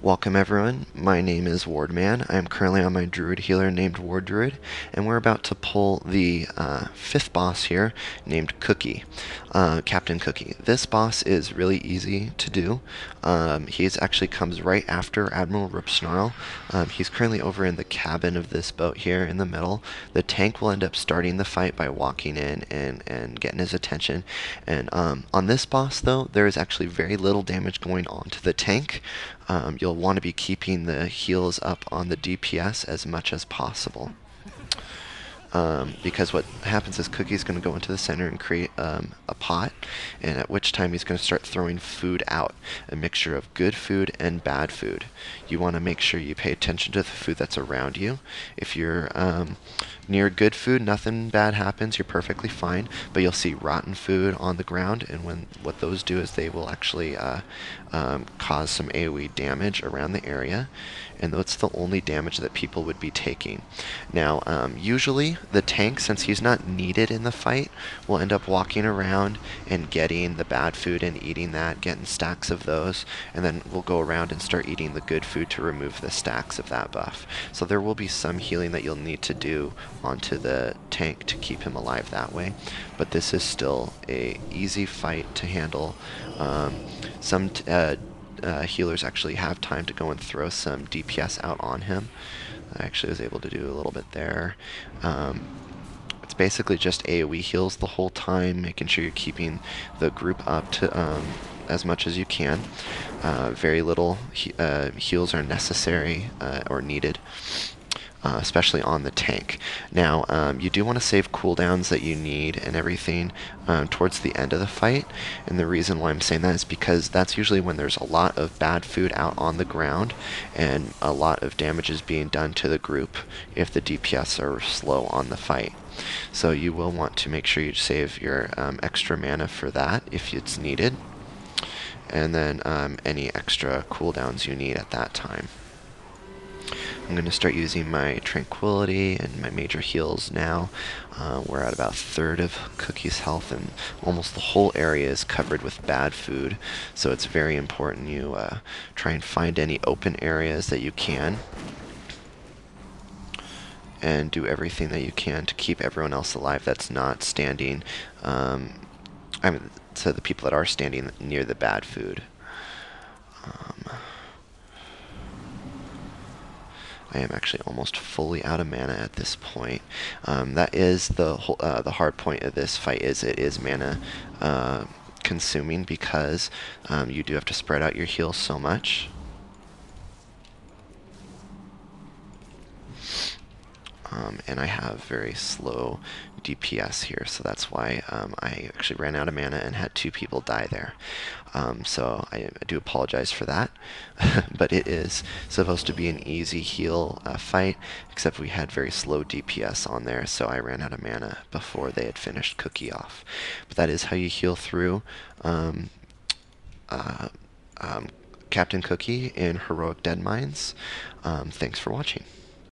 Welcome everyone, my name is Wardman. I am currently on my druid healer named Ward Druid, and we're about to pull the fifth boss here named Cookie, Captain Cookie. This boss is really easy to do. He actually comes right after Admiral Ripsnarl. He's currently over in the cabin of this boat here in the middle. The tank will end up starting the fight by walking in and getting his attention. And on this boss though, there is actually very little damage going on to the tank. You'll want to be keeping the heals up on the DPS as much as possible. Because what happens is Cookie's going to go into the center and create a pot, and at which time he's going to start throwing food out, a mixture of good food and bad food. You want to make sure you pay attention to the food that's around you. If you're near good food, nothing bad happens, you're perfectly fine, but you'll see rotten food on the ground, and what those do is they will actually cause some AoE damage around the area, and that's the only damage that people would be taking. Now, usually the tank, since he's not needed in the fight, will end up walking around and getting the bad food and eating that, getting stacks of those, and then we'll go around and start eating the good food to remove the stacks of that buff. So there will be some healing that you'll need to do onto the tank to keep him alive that way, but this is still a easy fight to handle. Some healers actually have time to go and throw some DPS out on him. I actually was able to do a little bit there. It's basically just AoE heals the whole time, making sure you're keeping the group up to as much as you can. Very little heals are necessary or needed. Especially on the tank. Now, you do want to save cooldowns that you need and everything towards the end of the fight, and the reason why I'm saying that is because that's usually when there's a lot of bad food out on the ground and a lot of damage is being done to the group if the DPS are slow on the fight. So you will want to make sure you save your extra mana for that if it's needed, and then any extra cooldowns you need at that time. I'm going to start using my Tranquility and my major heals now. We're at about a third of Cookie's health, and almost the whole area is covered with bad food, so it's very important you try and find any open areas that you can and do everything that you can to keep everyone else alive that's not standing, so the people that are standing near the bad food. I am actually almost fully out of mana at this point. That is the hard point of this fight. It is mana consuming because you do have to spread out your heals so much. And I have very slow DPS here, so that's why I actually ran out of mana and had two people die there. So I do apologize for that, but it is supposed to be an easy heal fight, except we had very slow DPS on there, so I ran out of mana before they had finished Cookie off. But that is how you heal through Captain Cookie in Heroic Deadmines. Thanks for watching.